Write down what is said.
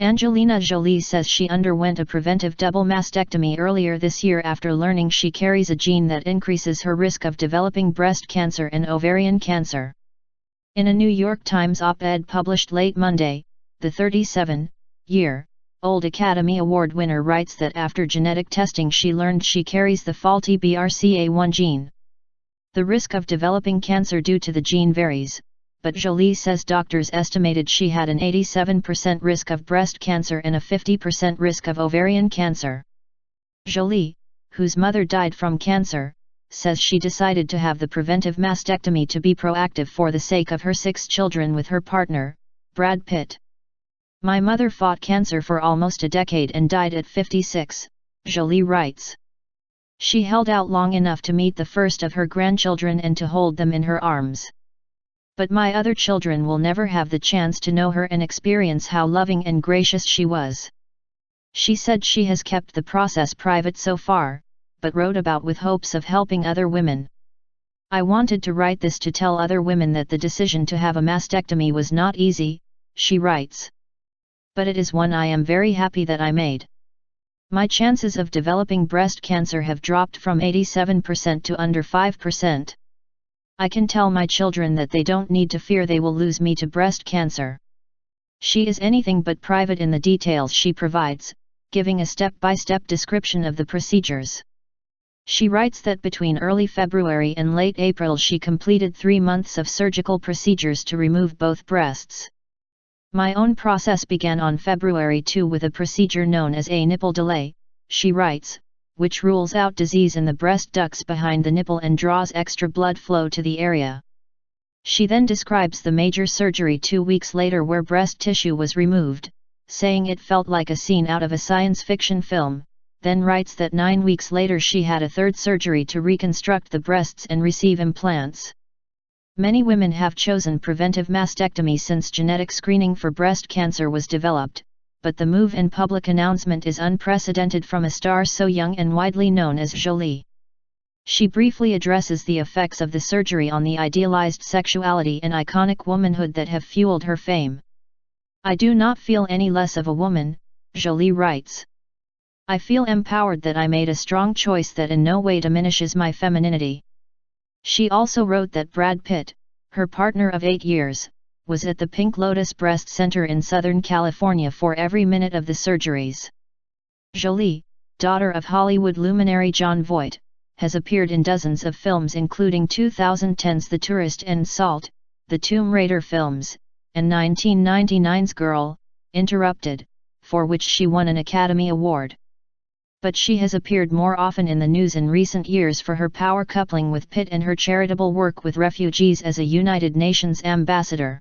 Angelina Jolie says she underwent a preventive double mastectomy earlier this year after learning she carries a gene that increases her risk of developing breast cancer and ovarian cancer. In a New York Times op-ed published late Monday, the 37-year-old Academy Award winner writes that after genetic testing she learned she carries the faulty BRCA1 gene. The risk of developing cancer due to the gene varies, but Jolie says doctors estimated she had an 87% risk of breast cancer and a 50% risk of ovarian cancer. Jolie, whose mother died from cancer, says she decided to have the preventive mastectomy to be proactive for the sake of her 6 children with her partner, Brad Pitt. "My mother fought cancer for almost a decade and died at 56, Jolie writes. She held out long enough to meet the first of her grandchildren and to hold them in her arms. But my other children will never have the chance to know her and experience how loving and gracious she was." She said she has kept the process private so far, but wrote about with hopes of helping other women. "I wanted to write this to tell other women that the decision to have a mastectomy was not easy," she writes. "But it is one I am very happy that I made. My chances of developing breast cancer have dropped from 87% to under 5%. I can tell my children that they don't need to fear they will lose me to breast cancer." She is anything but private in the details she provides, giving a step-by-step description of the procedures. She writes that between early February and late April she completed 3 months of surgical procedures to remove both breasts. "My own process began on February 2 with a procedure known as a nipple delay," she writes, which rules out disease in the breast ducts behind the nipple and draws extra blood flow to the area. She then describes the major surgery 2 weeks later where breast tissue was removed, saying it felt like a scene out of a science fiction film, then writes that 9 weeks later she had a third surgery to reconstruct the breasts and receive implants. Many women have chosen preventive mastectomy since genetic screening for breast cancer was developed, but the move and public announcement is unprecedented from a star so young and widely known as Jolie. She briefly addresses the effects of the surgery on the idealized sexuality and iconic womanhood that have fueled her fame. "I do not feel any less of a woman," Jolie writes. "I feel empowered that I made a strong choice that in no way diminishes my femininity." She also wrote that Brad Pitt, her partner of 8 years, was at the Pink Lotus Breast Center in Southern California for every minute of the surgeries. Jolie, daughter of Hollywood luminary Jon Voight, has appeared in dozens of films including 2010's The Tourist and Salt, the Tomb Raider films, and 1999's Girl, Interrupted, for which she won an Academy Award. But she has appeared more often in the news in recent years for her power coupling with Pitt and her charitable work with refugees as a United Nations ambassador.